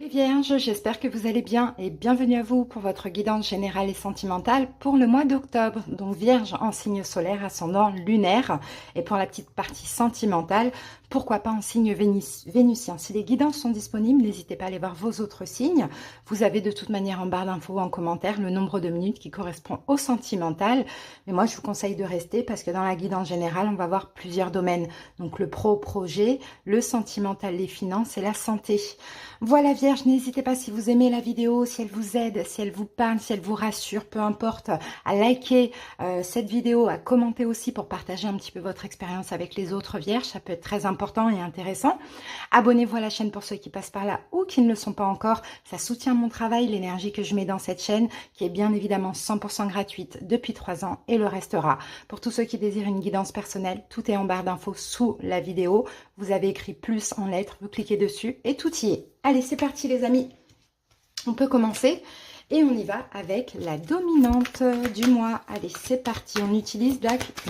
Les Vierges, j'espère que vous allez bien et bienvenue à vous pour votre guidance générale et sentimentale pour le mois d'octobre. Donc Vierge en signe solaire, ascendant lunaire, et pour la petite partie sentimentale, pourquoi pas en signe vénusien. Si les guidances sont disponibles, n'hésitez pas à aller voir vos autres signes. Vous avez de toute manière en barre d'infos ou en commentaire le nombre de minutes qui correspond au sentimental. Mais moi, je vous conseille de rester parce que dans la guidance générale, on va voir plusieurs domaines. Donc le projet, le sentimental, les finances et la santé. Voilà Vierge, n'hésitez pas si vous aimez la vidéo, si elle vous aide, si elle vous parle, si elle vous rassure, peu importe, à liker cette vidéo, à commenter aussi pour partager un petit peu votre expérience avec les autres Vierges, ça peut être très important et intéressant. Abonnez-vous à la chaîne pour ceux qui passent par là ou qui ne le sont pas encore, ça soutient mon travail, l'énergie que je mets dans cette chaîne, qui est bien évidemment 100% gratuite depuis 3 ans et le restera. Pour tous ceux qui désirent une guidance personnelle, tout est en barre d'infos sous la vidéo. Vous avez écrit plus en lettres, vous cliquez dessus et tout y est. Allez, c'est parti les amis, on peut commencer et on y va avec la dominante du mois. Allez, c'est parti, on utilise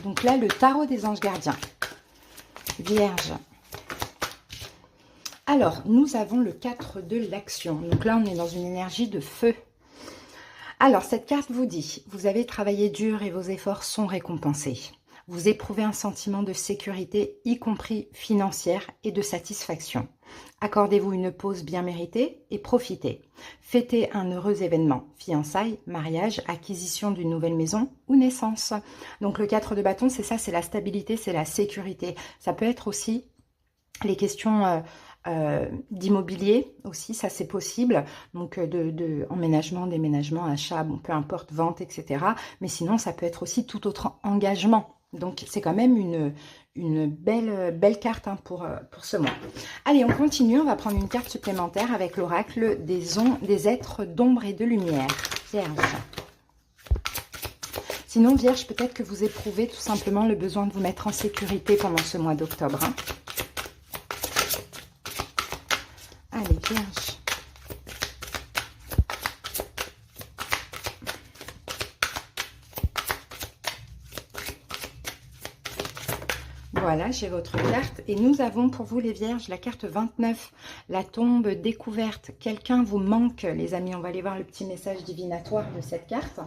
donc là le tarot des anges gardiens. Vierge. Alors, nous avons le 4 de l'action. Donc là, on est dans une énergie de feu. Alors, cette carte vous dit, vous avez travaillé dur et vos efforts sont récompensés. Vous éprouvez un sentiment de sécurité, y compris financière, et de satisfaction. Accordez-vous une pause bien méritée et profitez. Fêtez un heureux événement, fiançailles, mariage, acquisition d'une nouvelle maison ou naissance. Donc le 4 de bâton, c'est ça, c'est la stabilité, c'est la sécurité. Ça peut être aussi les questions d'immobilier aussi, ça c'est possible, donc de emménagement, déménagement, achat, bon, peu importe, vente, etc. Mais sinon, ça peut être aussi tout autre engagement. Donc, c'est quand même une belle carte hein, pour ce mois. Allez, on continue. On va prendre une carte supplémentaire avec l'oracle des êtres d'ombre et de lumière. Vierge. Sinon, Vierge, peut-être que vous éprouvez tout simplement le besoin de vous mettre en sécurité pendant ce mois d'octobre. Hein. Allez, Vierge. Voilà, j'ai votre carte. Et nous avons pour vous les Vierges la carte 29, la tombe découverte. Quelqu'un vous manque, les amis. On va aller voir le petit message divinatoire de cette carte.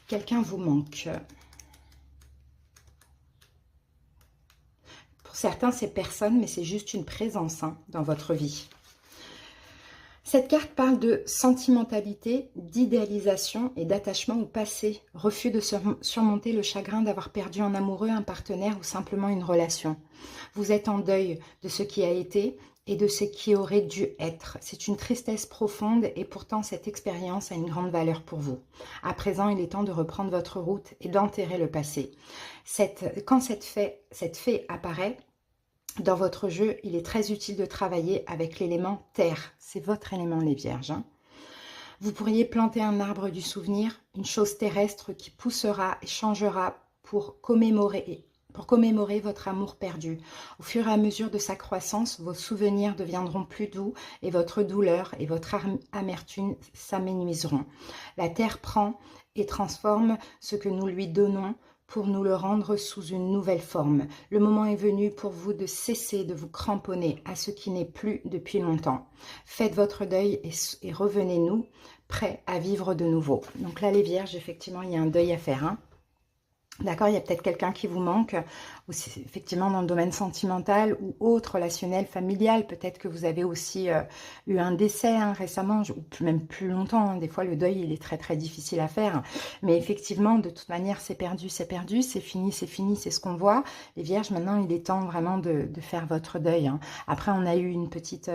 Quelqu'un vous manque. Pour certains, c'est personne, mais c'est juste une présence hein, dans votre vie. Cette carte parle de sentimentalité, d'idéalisation et d'attachement au passé. Refus de surmonter le chagrin d'avoir perdu un amoureux, un partenaire ou simplement une relation. Vous êtes en deuil de ce qui a été et de ce qui aurait dû être. C'est une tristesse profonde et pourtant cette expérience a une grande valeur pour vous. À présent, il est temps de reprendre votre route et d'enterrer le passé. Quand cette fée apparaît, dans votre jeu, il est très utile de travailler avec l'élément terre. C'est votre élément, les Vierges. Hein. Vous pourriez planter un arbre du souvenir, une chose terrestre qui poussera et changera pour commémorer votre amour perdu. Au fur et à mesure de sa croissance, vos souvenirs deviendront plus doux et votre douleur et votre amertume s'amenuiseront. La terre prend et transforme ce que nous lui donnons pour nous le rendre sous une nouvelle forme. Le moment est venu pour vous de cesser de vous cramponner à ce qui n'est plus depuis longtemps. Faites votre deuil et revenez-nous prêts à vivre de nouveau. Donc là, les Vierges, effectivement, il y a un deuil à faire. Hein. D'accord, il y a peut-être quelqu'un qui vous manque, ou effectivement dans le domaine sentimental ou autre, relationnel, familial. Peut-être que vous avez aussi eu un décès hein, récemment, ou même plus longtemps. Hein. Des fois, le deuil, il est très très difficile à faire. Mais effectivement, de toute manière, c'est perdu, c'est fini, c'est ce qu'on voit. Les Vierges, maintenant, il est temps vraiment de faire votre deuil. Hein. Après, on a eu une petite...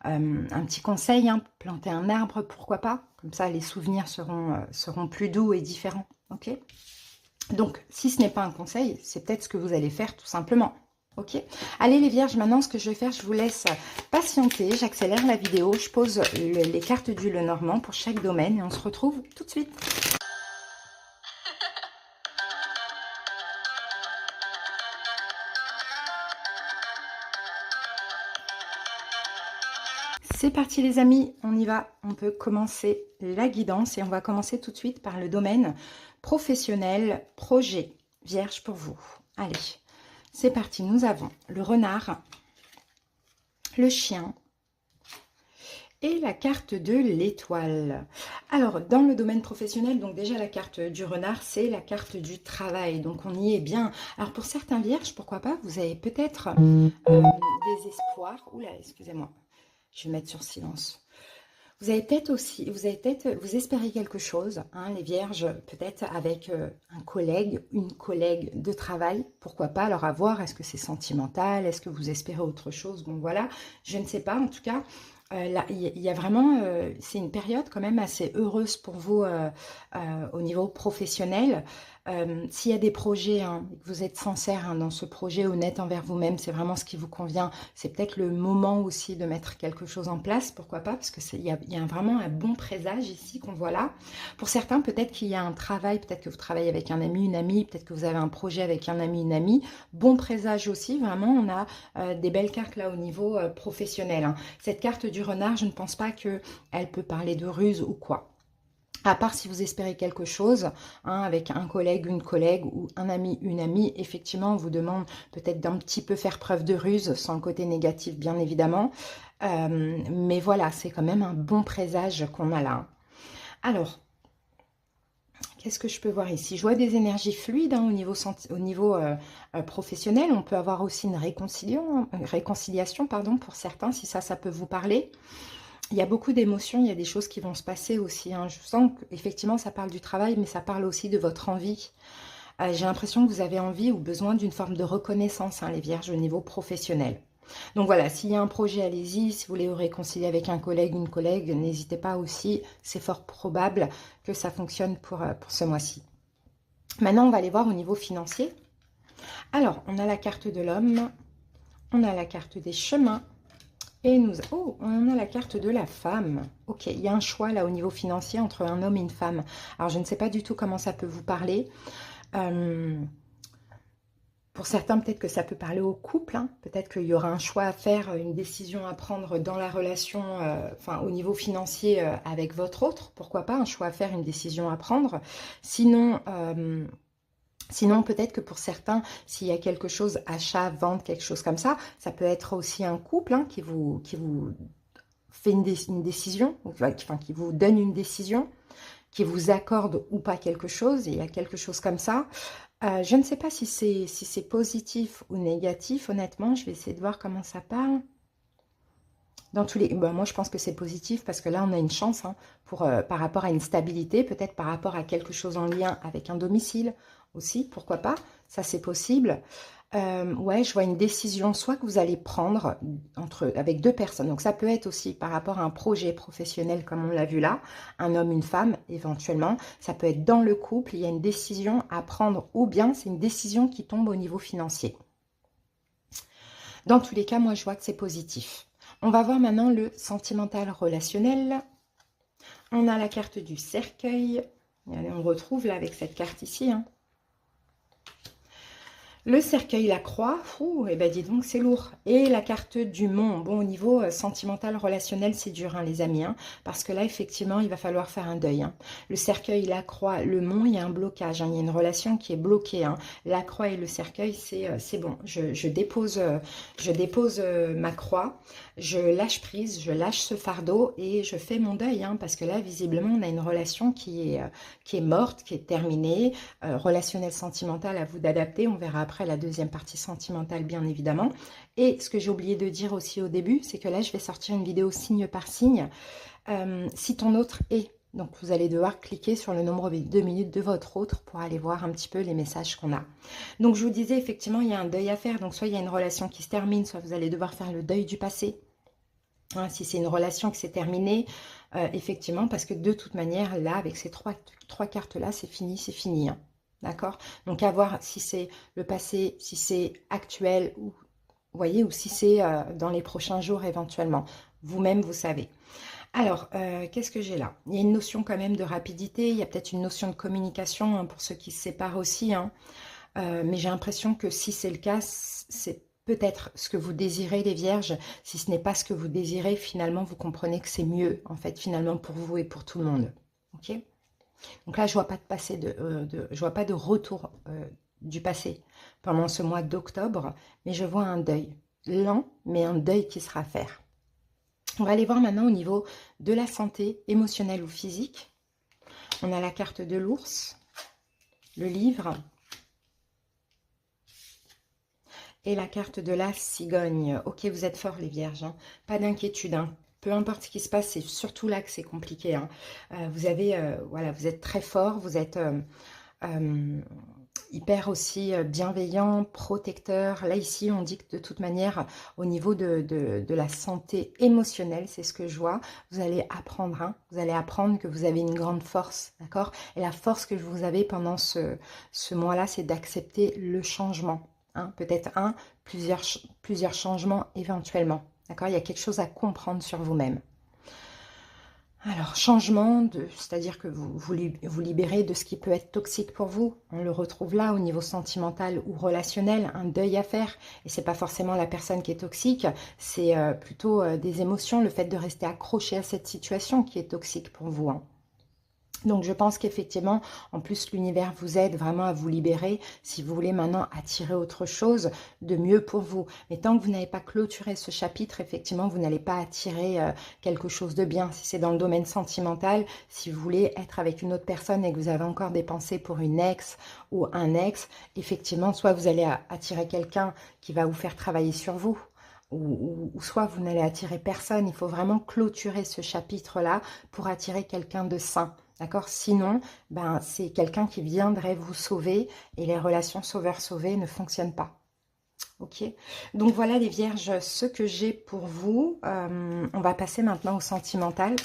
un petit conseil, hein, planter un arbre, pourquoi pas. Comme ça, les souvenirs seront plus doux et différents. Ok ? Donc, si ce n'est pas un conseil, c'est peut-être ce que vous allez faire tout simplement. Ok. Allez les Vierges, maintenant ce que je vais faire, je vous laisse patienter. J'accélère la vidéo, je pose les cartes du Lenormand pour chaque domaine et on se retrouve tout de suite. C'est parti les amis, on y va. On peut commencer la guidance et on va commencer tout de suite par le domaine professionnel, projet. Vierge pour vous. Allez, c'est parti. Nous avons le renard, le chien, et la carte de l'étoile. Alors, dans le domaine professionnel, donc déjà la carte du renard, c'est la carte du travail. Donc, on y est bien. Alors, pour certains vierges, pourquoi pas, vous avez peut-être des espoirs. Oula, excusez-moi. Je vais mettre sur silence. Vous avez peut-être aussi, vous espérez quelque chose, hein, les vierges, peut-être avec un collègue, une collègue de travail, pourquoi pas, alors à voir, est-ce que c'est sentimental, est-ce que vous espérez autre chose, bon voilà, je ne sais pas, en tout cas, là, il y a vraiment, c'est une période quand même assez heureuse pour vous au niveau professionnel. S'il y a des projets, hein, que vous êtes sincère dans ce projet, honnête envers vous-même, c'est vraiment ce qui vous convient, c'est peut-être le moment aussi de mettre quelque chose en place, pourquoi pas, parce qu'il y a vraiment un bon présage ici qu'on voit là. Pour certains, peut-être qu'il y a un travail, peut-être que vous travaillez avec un ami, une amie, peut-être que vous avez un projet avec un ami, une amie. Bon présage aussi, vraiment, on a des belles cartes là au niveau professionnel, hein. Cette carte du renard, je ne pense pas qu'elle peut parler de ruse ou quoi. À part si vous espérez quelque chose, hein, avec un collègue, une collègue ou un ami, une amie, effectivement, on vous demande peut-être d'un petit peu faire preuve de ruse, sans le côté négatif, bien évidemment. Mais voilà, c'est quand même un bon présage qu'on a là. Alors, qu'est-ce que je peux voir ici? Je vois des énergies fluides, hein, au niveau professionnel. On peut avoir aussi une réconciliation, pardon, pour certains, si ça peut vous parler. Il y a beaucoup d'émotions, il y a des choses qui vont se passer aussi, hein. Je sens qu'effectivement, ça parle du travail, mais ça parle aussi de votre envie. J'ai l'impression que vous avez envie ou besoin d'une forme de reconnaissance, hein, les vierges, au niveau professionnel. Donc voilà, s'il y a un projet, allez-y. Si vous voulez vous réconcilier avec un collègue, une collègue, n'hésitez pas aussi. C'est fort probable que ça fonctionne pour ce mois-ci. Maintenant, on va aller voir au niveau financier. Alors, on a la carte de l'homme, on a la carte des chemins, et on a la carte de la femme. Ok, il y a un choix là au niveau financier entre un homme et une femme. Alors, je ne sais pas du tout comment ça peut vous parler. Pour certains, peut-être que ça peut parler au couple, hein. Peut-être qu'il y aura un choix à faire, une décision à prendre dans la relation, enfin au niveau financier avec votre autre. Pourquoi pas, un choix à faire, une décision à prendre. Sinon, peut-être que pour certains, s'il y a quelque chose, achat, vente, quelque chose comme ça, ça peut être aussi un couple, hein, qui vous fait une décision, enfin qui vous donne une décision, qui vous accorde ou pas quelque chose, et il y a quelque chose comme ça. Je ne sais pas si c'est positif ou négatif, honnêtement, je vais essayer de voir comment ça parle. Dans tous les, moi, je pense que c'est positif parce que là, on a une chance, hein, par rapport à une stabilité, peut-être par rapport à quelque chose en lien avec un domicile aussi, pourquoi pas, ça c'est possible. Ouais, je vois une décision, soit que vous allez prendre avec deux personnes. Donc, ça peut être aussi par rapport à un projet professionnel, comme on l'a vu là, un homme, une femme, éventuellement. Ça peut être dans le couple, il y a une décision à prendre, ou bien c'est une décision qui tombe au niveau financier. Dans tous les cas, moi, je vois que c'est positif. On va voir maintenant le sentimental relationnel. On a la carte du cercueil. Allez, on retrouve là avec cette carte ici, hein. Le cercueil, la croix, et ben dis donc, c'est lourd. Et la carte du mont. Bon, au niveau sentimental, relationnel, c'est dur, hein, les amis, hein, parce que là, effectivement, il va falloir faire un deuil, hein. Le cercueil, la croix, le mont, il y a un blocage, hein, il y a une relation qui est bloquée, hein. La croix et le cercueil, c'est bon. Je dépose ma croix, je lâche prise, je lâche ce fardeau et je fais mon deuil, hein, parce que là, visiblement, on a une relation qui est morte, qui est terminée. Relationnel, sentimental, à vous d'adapter. On verra après la deuxième partie sentimentale, bien évidemment. Et ce que j'ai oublié de dire aussi au début, c'est que là, je vais sortir une vidéo signe par signe. Si ton autre est... Donc, vous allez devoir cliquer sur le nombre de 2 minutes de votre autre pour aller voir un petit peu les messages qu'on a. Donc, je vous disais, effectivement, il y a un deuil à faire. Donc, soit il y a une relation qui se termine, soit vous allez devoir faire le deuil du passé. Hein, si c'est une relation qui s'est terminée, effectivement, parce que de toute manière, là, avec ces trois cartes-là, c'est fini, hein. D'accord? Donc, à voir si c'est le passé, si c'est actuel, ou, vous voyez, ou si c'est dans les prochains jours éventuellement. Vous-même, vous savez. Alors, qu'est-ce que j'ai là? Il y a une notion quand même de rapidité, il y a peut-être une notion de communication, hein, pour ceux qui se séparent aussi, hein. Mais j'ai l'impression que si c'est le cas, c'est peut-être ce que vous désirez, les vierges. Si ce n'est pas ce que vous désirez, finalement, vous comprenez que c'est mieux, en fait, finalement, pour vous et pour tout le monde. Ok? Donc là, je vois pas je vois pas de retour du passé pendant ce mois d'octobre, mais je vois un deuil lent, mais un deuil qui sera à faire. On va aller voir maintenant au niveau de la santé émotionnelle ou physique. On a la carte de l'ours, le livre et la carte de la cigogne. Ok, vous êtes forts les vierges, hein. Pas d'inquiétude, hein. Peu importe ce qui se passe, c'est surtout là que c'est compliqué, hein. Voilà, vous êtes très forts, vous êtes hyper aussi bienveillant, protecteur. Là, ici, on dit que de toute manière, au niveau de la santé émotionnelle, c'est ce que je vois, vous allez apprendre, hein, vous allez apprendre que vous avez une grande force, d'accord? Et la force que vous avez pendant ce mois-là, c'est d'accepter le changement, hein, peut-être plusieurs changements éventuellement, d'accord? Il y a quelque chose à comprendre sur vous-même. Alors, changement, c'est-à-dire que vous libérez de ce qui peut être toxique pour vous. On le retrouve là au niveau sentimental ou relationnel, un deuil à faire. Et c'est pas forcément la personne qui est toxique, c'est plutôt des émotions, le fait de rester accroché à cette situation qui est toxique pour vous, hein. Donc, je pense qu'effectivement, en plus, l'univers vous aide vraiment à vous libérer si vous voulez maintenant attirer autre chose de mieux pour vous. Mais tant que vous n'avez pas clôturé ce chapitre, effectivement, vous n'allez pas attirer quelque chose de bien. Si c'est dans le domaine sentimental, si vous voulez être avec une autre personne et que vous avez encore des pensées pour une ex ou un ex, effectivement, soit vous allez attirer quelqu'un qui va vous faire travailler sur vous, ou soit vous n'allez attirer personne. Il faut vraiment clôturer ce chapitre-là pour attirer quelqu'un de sain. D'accord? Sinon, ben, c'est quelqu'un qui viendrait vous sauver et les relations sauveur-sauvé ne fonctionnent pas. Ok? Donc voilà les vierges, ce que j'ai pour vous. On va passer maintenant au sentimental.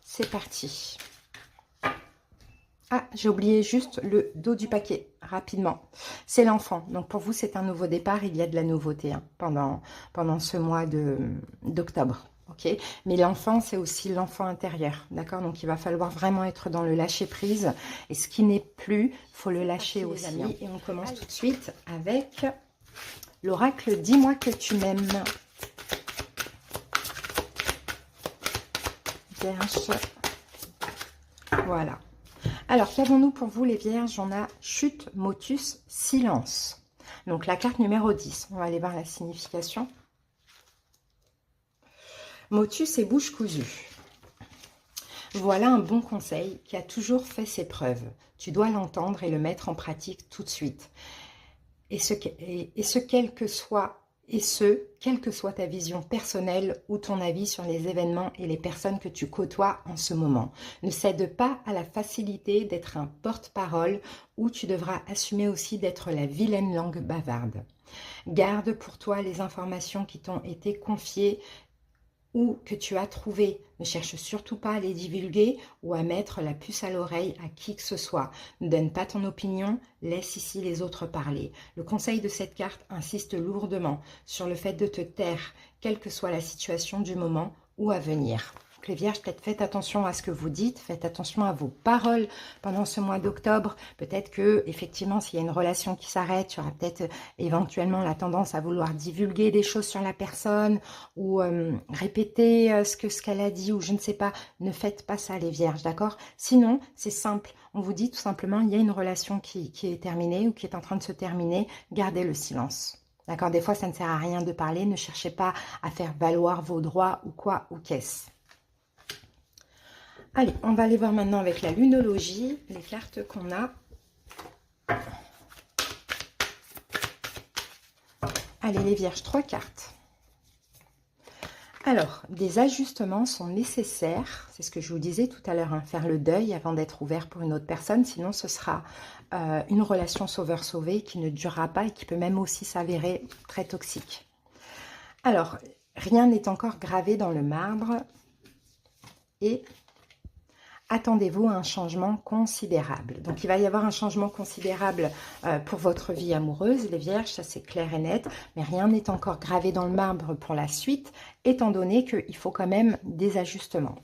C'est parti. Ah, j'ai oublié juste le dos du paquet, rapidement. C'est l'enfant. Donc pour vous, c'est un nouveau départ. Il y a de la nouveauté, hein, pendant ce mois d'octobre. Okay, mais l'enfant, c'est aussi l'enfant intérieur, d'accord? Donc, il va falloir vraiment être dans le lâcher-prise. Et ce qui n'est plus, il faut le lâcher aussi, les amis. Et on commence tout de suite avec l'oracle « Dis-moi que tu m'aimes ». Vierge. Voilà. Alors, qu'avons-nous pour vous, les vierges? On a chute, motus, silence. Donc, la carte numéro 10. On va aller voir la signification. Motus et bouche cousue. Voilà un bon conseil qui a toujours fait ses preuves. Tu dois l'entendre et le mettre en pratique tout de suite. Quelle que soit ta vision personnelle ou ton avis sur les événements et les personnes que tu côtoies en ce moment. Ne cède pas à la facilité d'être un porte-parole ou tu devras assumer aussi d'être la vilaine langue bavarde. Garde pour toi les informations qui t'ont été confiées ou que tu as trouvé. Ne cherche surtout pas à les divulguer ou à mettre la puce à l'oreille à qui que ce soit. Ne donne pas ton opinion, laisse ici les autres parler. Le conseil de cette carte insiste lourdement sur le fait de te taire, quelle que soit la situation du moment ou à venir. Donc les vierges, peut-être faites attention à ce que vous dites, faites attention à vos paroles pendant ce mois d'octobre. Peut-être que, effectivement, s'il y a une relation qui s'arrête, tu auras peut-être éventuellement la tendance à vouloir divulguer des choses sur la personne ou répéter ce qu'elle a dit ou je ne sais pas. Ne faites pas ça, les vierges, d'accord? Sinon, c'est simple. On vous dit tout simplement, il y a une relation qui est terminée ou qui est en train de se terminer. Gardez le silence. D'accord? Des fois, ça ne sert à rien de parler. Ne cherchez pas à faire valoir vos droits ou quoi ou qu'est-ce. Allez, on va aller voir maintenant avec la lunologie, les cartes qu'on a. Allez, les vierges, 3 cartes. Alors, des ajustements sont nécessaires, c'est ce que je vous disais tout à l'heure, hein, faire le deuil avant d'être ouvert pour une autre personne, sinon ce sera une relation sauveur-sauvé qui ne durera pas et qui peut même aussi s'avérer très toxique. Alors, rien n'est encore gravé dans le marbre et attendez-vous à un changement considérable. Donc, il va y avoir un changement considérable pour votre vie amoureuse, les vierges, ça c'est clair et net, mais rien n'est encore gravé dans le marbre pour la suite, étant donné qu'il faut quand même des ajustements.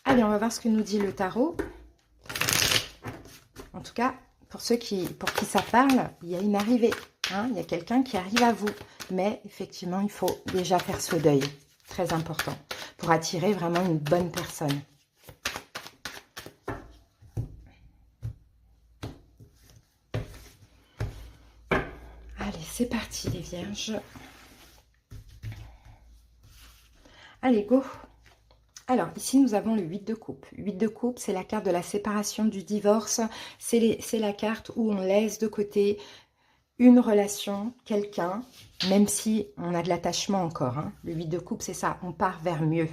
Allez, on va voir ce que nous dit le tarot. En tout cas, pour qui ça parle, il y a une arrivée. Hein, il y a quelqu'un qui arrive à vous. Mais effectivement, il faut déjà faire ce deuil. Très important. Pour attirer vraiment une bonne personne. Allez, c'est parti les vierges. Allez, go. Alors, ici, nous avons le 8 de coupe. 8 de coupe, c'est la carte de la séparation, du divorce. C'est la carte où on laisse de côté une relation, quelqu'un, même si on a de l'attachement encore. Hein. Le 8 de coupe, c'est ça, on part vers mieux.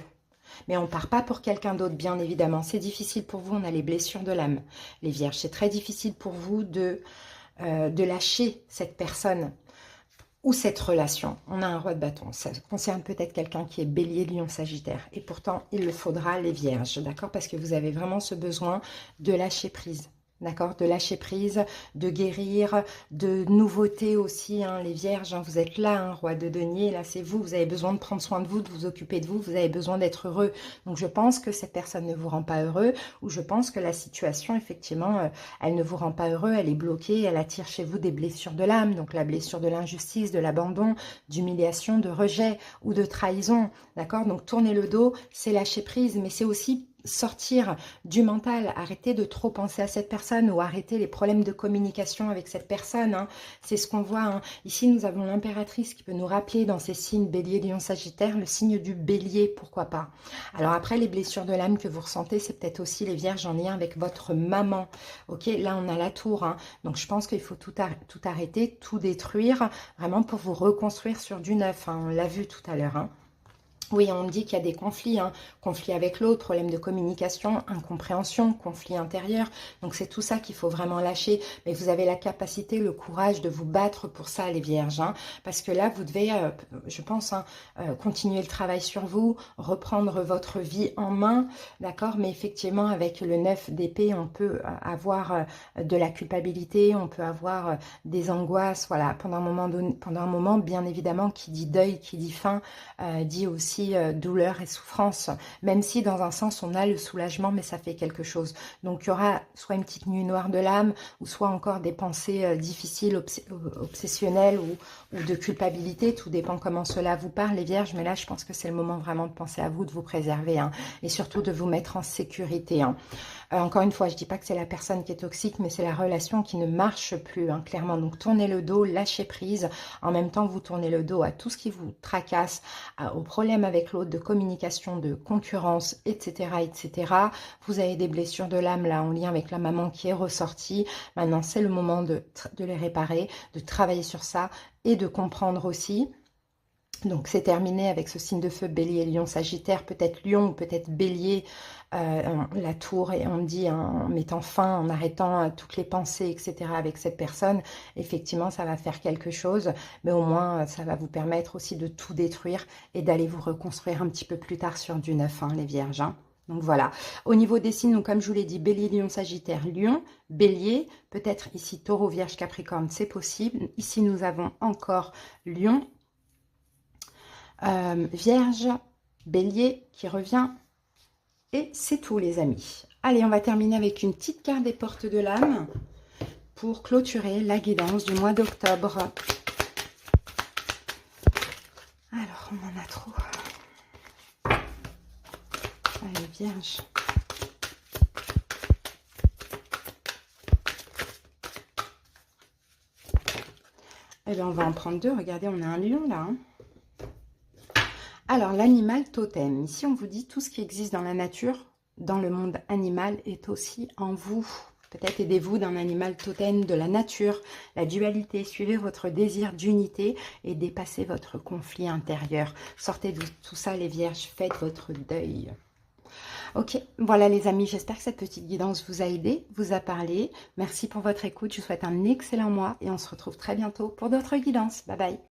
Mais on ne part pas pour quelqu'un d'autre, bien évidemment. C'est difficile pour vous, on a les blessures de l'âme. Les vierges, c'est très difficile pour vous de lâcher cette personne ou cette relation. On a un roi de bâton. Ça concerne peut-être quelqu'un qui est bélier, lion, sagittaire. Et pourtant, il le faudra, les vierges, d'accord? Parce que vous avez vraiment ce besoin de lâcher prise. D'accord, de lâcher prise, de guérir, de nouveautés aussi, hein, les vierges, hein, vous êtes là, hein, roi de denier, là c'est vous, vous avez besoin de prendre soin de vous occuper de vous, vous avez besoin d'être heureux. Donc je pense que cette personne ne vous rend pas heureux, ou je pense que la situation, effectivement, elle ne vous rend pas heureux, elle est bloquée, elle attire chez vous des blessures de l'âme, donc la blessure de l'injustice, de l'abandon, d'humiliation, de rejet ou de trahison, d'accord? Donc tourner le dos, c'est lâcher prise, mais c'est aussi sortir du mental, arrêter de trop penser à cette personne ou arrêter les problèmes de communication avec cette personne. Hein. C'est ce qu'on voit. Hein. Ici, nous avons l'impératrice qui peut nous rappeler dans ces signes bélier, lion, sagittaire, le signe du bélier, pourquoi pas. Alors après, les blessures de l'âme que vous ressentez, c'est peut-être aussi les vierges en lien avec votre maman. Ok, là, on a la tour. Hein. Donc, je pense qu'il faut tout arrêter, tout détruire, vraiment pour vous reconstruire sur du neuf. Hein. On l'a vu tout à l'heure. Hein. Oui, on me dit qu'il y a des conflits, hein. Conflits avec l'autre, problème de communication, incompréhension, conflit intérieur. Donc c'est tout ça qu'il faut vraiment lâcher. Mais vous avez la capacité, le courage de vous battre pour ça, les vierges. Hein. Parce que là, vous devez, je pense, hein, continuer le travail sur vous, reprendre votre vie en main, d'accord? Mais effectivement, avec le 9 d'épée, on peut avoir de la culpabilité, on peut avoir des angoisses, voilà. Pendant un moment, bien évidemment, qui dit deuil, qui dit fin, dit aussi douleur et souffrance, même si dans un sens on a le soulagement, mais ça fait quelque chose. Donc il y aura soit une petite nuit noire de l'âme, ou soit encore des pensées difficiles, obsessionnelles ou de culpabilité, tout dépend comment cela vous parle, les vierges, mais là je pense que c'est le moment vraiment de penser à vous, de vous préserver, hein, et surtout de vous mettre en sécurité. Hein. Encore une fois, je ne dis pas que c'est la personne qui est toxique, mais c'est la relation qui ne marche plus, hein, clairement. Donc tournez le dos, lâchez prise, en même temps vous tournez le dos à tout ce qui vous tracasse, aux problèmes avec l'autre, de communication, de concurrence, etc., etc. Vous avez des blessures de l'âme là en lien avec la maman qui est ressortie. Maintenant, c'est le moment de les réparer, de travailler sur ça et de comprendre aussi. Donc, c'est terminé avec ce signe de feu, bélier, lion, sagittaire, peut-être lion ou peut-être bélier, la tour, et on dit en mettant fin, en arrêtant toutes les pensées, etc. avec cette personne, effectivement, ça va faire quelque chose, mais au moins, ça va vous permettre aussi de tout détruire et d'aller vous reconstruire un petit peu plus tard sur du neuf, hein, les vierges. Hein. Donc voilà, au niveau des signes, donc, comme je vous l'ai dit, bélier, lion, sagittaire, lion, bélier, peut-être ici taureau, vierge, capricorne, c'est possible. Ici, nous avons encore lion, vierge, bélier qui revient, et c'est tout les amis. Allez, on va terminer avec une petite carte des portes de l'âme pour clôturer la guidance du mois d'octobre. Alors, on en a trop. Allez, vierge. Eh bien, on va en prendre deux. Regardez, on a un lion là, hein. Alors, l'animal totem. Ici, on vous dit tout ce qui existe dans la nature, dans le monde animal, est aussi en vous. Peut-être aidez-vous d'un animal totem de la nature, la dualité. Suivez votre désir d'unité et dépassez votre conflit intérieur. Sortez de tout ça, les vierges. Faites votre deuil. Ok, voilà les amis, j'espère que cette petite guidance vous a aidé, vous a parlé. Merci pour votre écoute, je vous souhaite un excellent mois et on se retrouve très bientôt pour d'autres guidances. Bye bye.